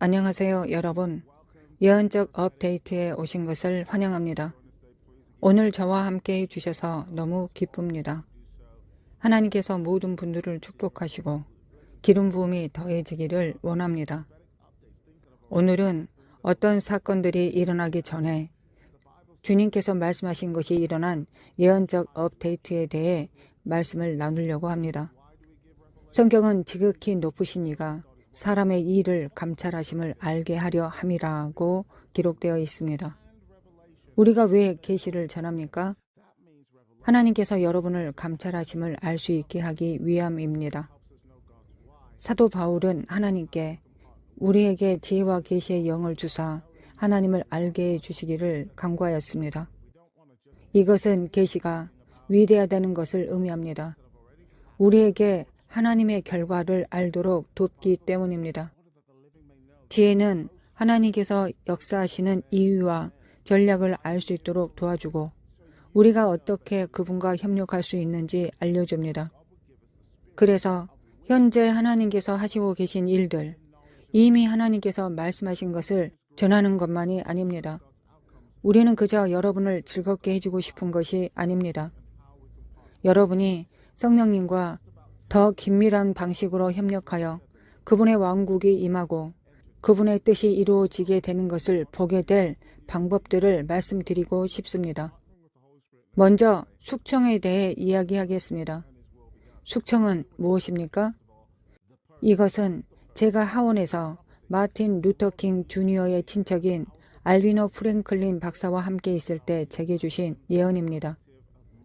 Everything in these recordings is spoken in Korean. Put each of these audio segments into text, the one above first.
안녕하세요, 여러분. 예언적 업데이트에 오신 것을 환영합니다. 오늘 저와 함께 해주셔서 너무 기쁩니다. 하나님께서 모든 분들을 축복하시고 기름 부음이 더해지기를 원합니다. 오늘은 어떤 사건들이 일어나기 전에 주님께서 말씀하신 것이 일어난 예언적 업데이트에 대해 말씀을 나누려고 합니다. 성경은 지극히 높으신 이가 사람의 일을 감찰하심을 알게 하려 함이라고 기록되어 있습니다. 우리가 왜 계시를 전합니까? 하나님께서 여러분을 감찰하심을 알 수 있게 하기 위함입니다. 사도 바울은 하나님께 우리에게 지혜와 계시의 영을 주사 하나님을 알게 해주시기를 간구하였습니다. 이것은 계시가 위대하다는 것을 의미합니다. 우리에게 하나님의 결과를 알도록 돕기 때문입니다. 지혜는 하나님께서 역사하시는 이유와 전략을 알 수 있도록 도와주고 우리가 어떻게 그분과 협력할 수 있는지 알려줍니다. 그래서 현재 하나님께서 하시고 계신 일들, 이미 하나님께서 말씀하신 것을 전하는 것만이 아닙니다. 우리는 그저 여러분을 즐겁게 해주고 싶은 것이 아닙니다. 여러분이 성령님과 더 긴밀한 방식으로 협력하여 그분의 왕국이 임하고 그분의 뜻이 이루어지게 되는 것을 보게 될 방법들을 말씀드리고 싶습니다. 먼저 숙청에 대해 이야기하겠습니다. 숙청은 무엇입니까? 이것은 제가 하원에서 마틴 루터 킹 주니어의 친척인 알비노 프랭클린 박사와 함께 있을 때 제게 주신 예언입니다.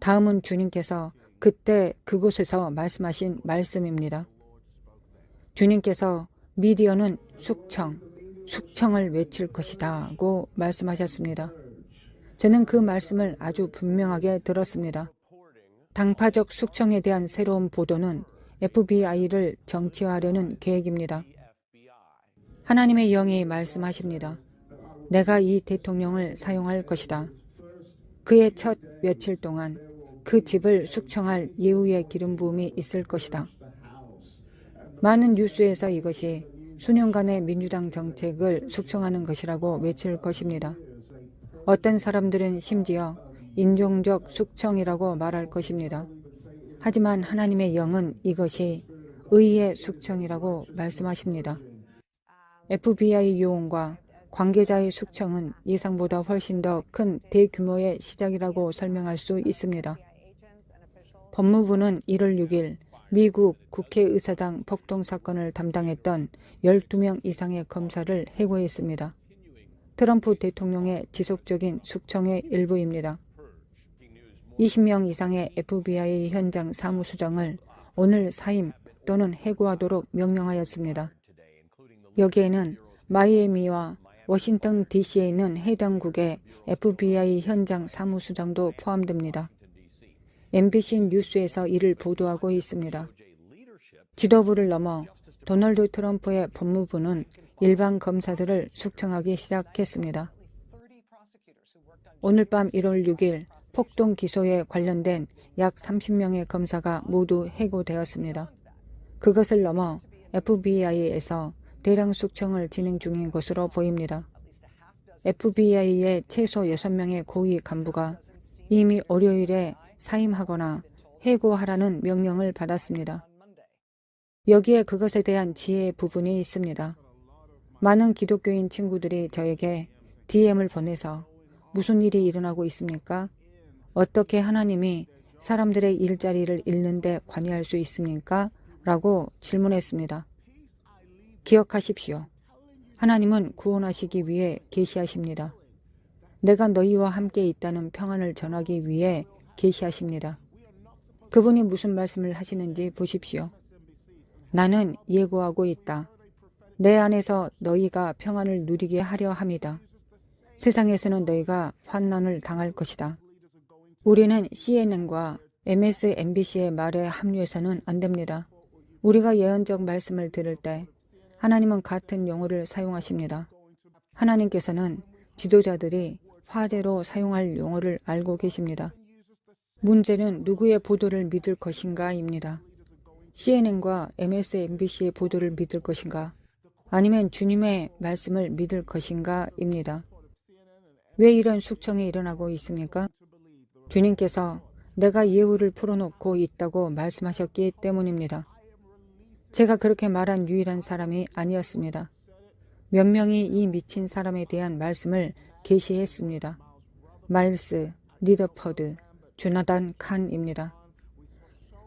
다음은 주님께서 그때 그곳에서 말씀하신 말씀입니다. 주님께서 미디어는 숙청을 외칠 것이다고 말씀하셨습니다. 저는 그 말씀을 아주 분명하게 들었습니다. 당파적 숙청에 대한 새로운 보도는 FBI를 정치화하려는 계획입니다. 하나님의 영이 말씀하십니다. 내가 이 대통령을 사용할 것이다. 그의 첫 며칠 동안 그 집을 숙청할 예후의 기름 부음이 있을 것이다. 많은 뉴스에서 이것이 수년간의 민주당 정책을 숙청하는 것이라고 외칠 것입니다. 어떤 사람들은 심지어 인종적 숙청이라고 말할 것입니다. 하지만 하나님의 영은 이것이 의의 숙청이라고 말씀하십니다. FBI 요원과 관계자의 숙청은 예상보다 훨씬 더 큰 대규모의 시작이라고 설명할 수 있습니다. 법무부는 1월 6일 미국 국회의사당 폭동 사건을 담당했던 12명 이상의 검사를 해고했습니다. 트럼프 대통령의 지속적인 숙청의 일부입니다. 20명 이상의 FBI 현장 사무수장을 오늘 사임 또는 해고하도록 명령하였습니다. 여기에는 마이애미와 워싱턴 DC에 있는 해당국의 FBI 현장 사무수장도 포함됩니다. MBC 뉴스에서 이를 보도하고 있습니다. 지도부를 넘어 도널드 트럼프의 법무부는 일반 검사들을 숙청하기 시작했습니다. 오늘 밤 1월 6일 폭동 기소에 관련된 약 30명의 검사가 모두 해고되었습니다. 그것을 넘어 FBI에서 대량 숙청을 진행 중인 것으로 보입니다. FBI의 최소 6명의 고위 간부가 이미 월요일에 사임하거나 해고하라는 명령을 받았습니다. 여기에 그것에 대한 지혜의 부분이 있습니다. 많은 기독교인 친구들이 저에게 DM을 보내서 무슨 일이 일어나고 있습니까? 어떻게 하나님이 사람들의 일자리를 잃는 데 관여할 수 있습니까? 라고 질문했습니다. 기억하십시오. 하나님은 구원하시기 위해 계시하십니다. 내가 너희와 함께 있다는 평안을 전하기 위해 계시하십니다. 그분이 무슨 말씀을 하시는지 보십시오. 나는 예고하고 있다. 내 안에서 너희가 평안을 누리게 하려 함이다. 세상에서는 너희가 환난을 당할 것이다. 우리는 CNN과 MSNBC의 말에 합류해서는 안 됩니다. 우리가 예언적 말씀을 들을 때 하나님은 같은 용어를 사용하십니다. 하나님께서는 지도자들이 화제로 사용할 용어를 알고 계십니다. 문제는 누구의 보도를 믿을 것인가입니다. CNN과 MSNBC의 보도를 믿을 것인가? 아니면 주님의 말씀을 믿을 것인가입니다. 왜 이런 숙청이 일어나고 있습니까? 주님께서 내가 예후를 풀어놓고 있다고 말씀하셨기 때문입니다. 제가 그렇게 말한 유일한 사람이 아니었습니다. 몇 명이 이 미친 사람에 대한 말씀을 계시했습니다. 마일스, 리더퍼드, 조나단 칸입니다.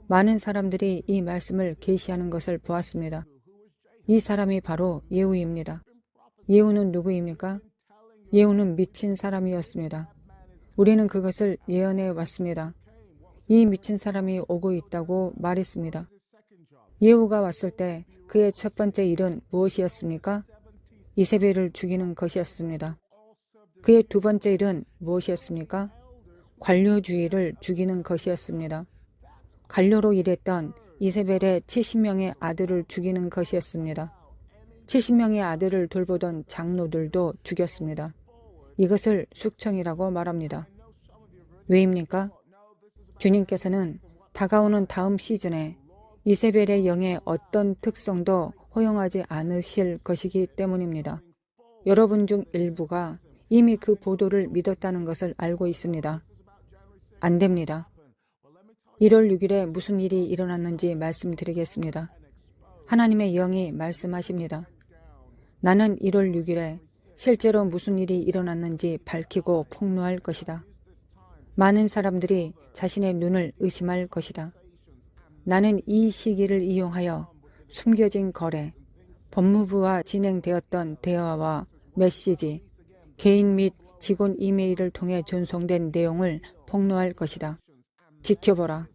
많은 사람들이 이 말씀을 계시하는 것을 보았습니다. 이 사람이 바로 예후입니다. 예후는 누구입니까? 예후는 미친 사람이었습니다. 우리는 그것을 예언해 왔습니다. 이 미친 사람이 오고 있다고 말했습니다. 예후가 왔을 때 그의 첫 번째 일은 무엇이었습니까? 이세벨을 죽이는 것이었습니다. 그의 두 번째 일은 무엇이었습니까? 관료주의를 죽이는 것이었습니다. 관료로 일했던 이세벨의 70명의 아들을 죽이는 것이었습니다. 70명의 아들을 돌보던 장로들도 죽였습니다. 이것을 숙청이라고 말합니다. 왜입니까? 주님께서는 다가오는 다음 시즌에 이세벨의 영의 어떤 특성도 허용하지 않으실 것이기 때문입니다. 여러분 중 일부가 이미 그 보도를 믿었다는 것을 알고 있습니다. 안 됩니다. 1월 6일에 무슨 일이 일어났는지 말씀드리겠습니다. 하나님의 영이 말씀하십니다. 나는 1월 6일에 실제로 무슨 일이 일어났는지 밝히고 폭로할 것이다. 많은 사람들이 자신의 눈을 의심할 것이다. 나는 이 시기를 이용하여 숨겨진 거래, 법무부와 진행되었던 대화와 메시지, 개인 및 직원 이메일을 통해 전송된 내용을 폭로할 것이다. 지켜보라.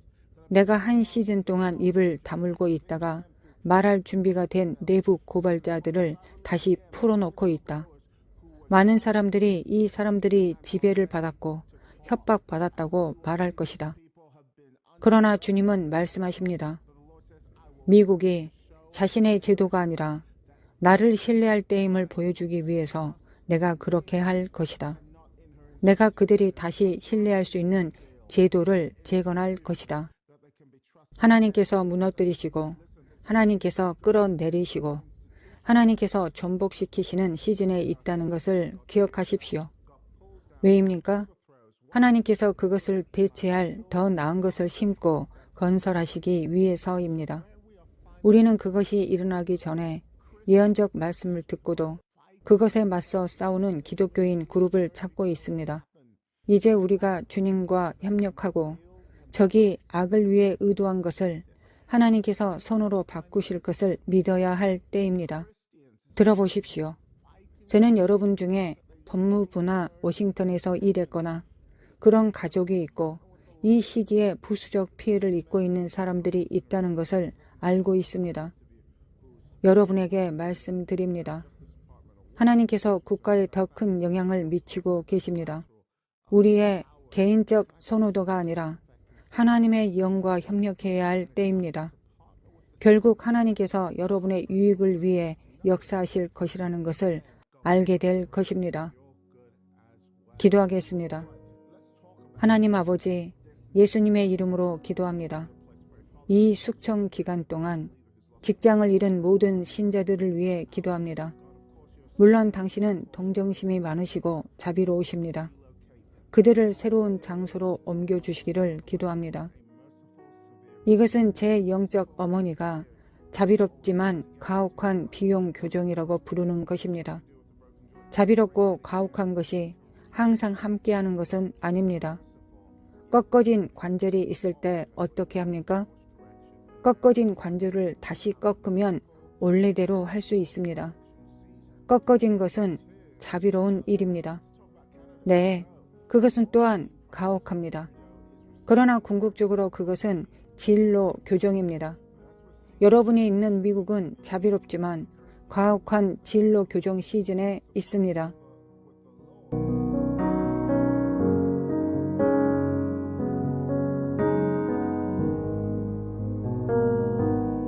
내가 한 시즌 동안 입을 다물고 있다가 말할 준비가 된 내부 고발자들을 다시 풀어놓고 있다. 많은 사람들이 이 사람들이 지배를 받았고 협박받았다고 말할 것이다. 그러나 주님은 말씀하십니다. 미국이 자신의 제도가 아니라 나를 신뢰할 때임을 보여주기 위해서 내가 그렇게 할 것이다. 내가 그들이 다시 신뢰할 수 있는 제도를 재건할 것이다. 하나님께서 무너뜨리시고 하나님께서 끌어내리시고 하나님께서 전복시키시는 시즌에 있다는 것을 기억하십시오. 왜입니까? 하나님께서 그것을 대체할 더 나은 것을 심고 건설하시기 위해서입니다. 우리는 그것이 일어나기 전에 예언적 말씀을 듣고도 그것에 맞서 싸우는 기독교인 그룹을 찾고 있습니다. 이제 우리가 주님과 협력하고 적이 악을 위해 의도한 것을 하나님께서 손으로 바꾸실 것을 믿어야 할 때입니다. 들어보십시오. 저는 여러분 중에 법무부나 워싱턴에서 일했거나 그런 가족이 있고 이 시기에 부수적 피해를 입고 있는 사람들이 있다는 것을 알고 있습니다. 여러분에게 말씀드립니다. 하나님께서 국가에 더 큰 영향을 미치고 계십니다. 우리의 개인적 선호도가 아니라 하나님의 영과 협력해야 할 때입니다. 결국 하나님께서 여러분의 유익을 위해 역사하실 것이라는 것을 알게 될 것입니다. 기도하겠습니다. 하나님 아버지, 예수님의 이름으로 기도합니다. 이 숙청 기간 동안 직장을 잃은 모든 신자들을 위해 기도합니다. 물론 당신은 동정심이 많으시고 자비로우십니다. 그들을 새로운 장소로 옮겨주시기를 기도합니다. 이것은 제 영적 어머니가 자비롭지만 가혹한 비용 교정이라고 부르는 것입니다. 자비롭고 가혹한 것이 항상 함께하는 것은 아닙니다. 꺾어진 관절이 있을 때 어떻게 합니까? 꺾어진 관절을 다시 꺾으면 원래대로 할 수 있습니다. 꺾어진 것은 자비로운 일입니다. 네, 그것은 또한 가혹합니다. 그러나 궁극적으로 그것은 진로 교정입니다. 여러분이 있는 미국은 자비롭지만 가혹한 진로 교정 시즌에 있습니다.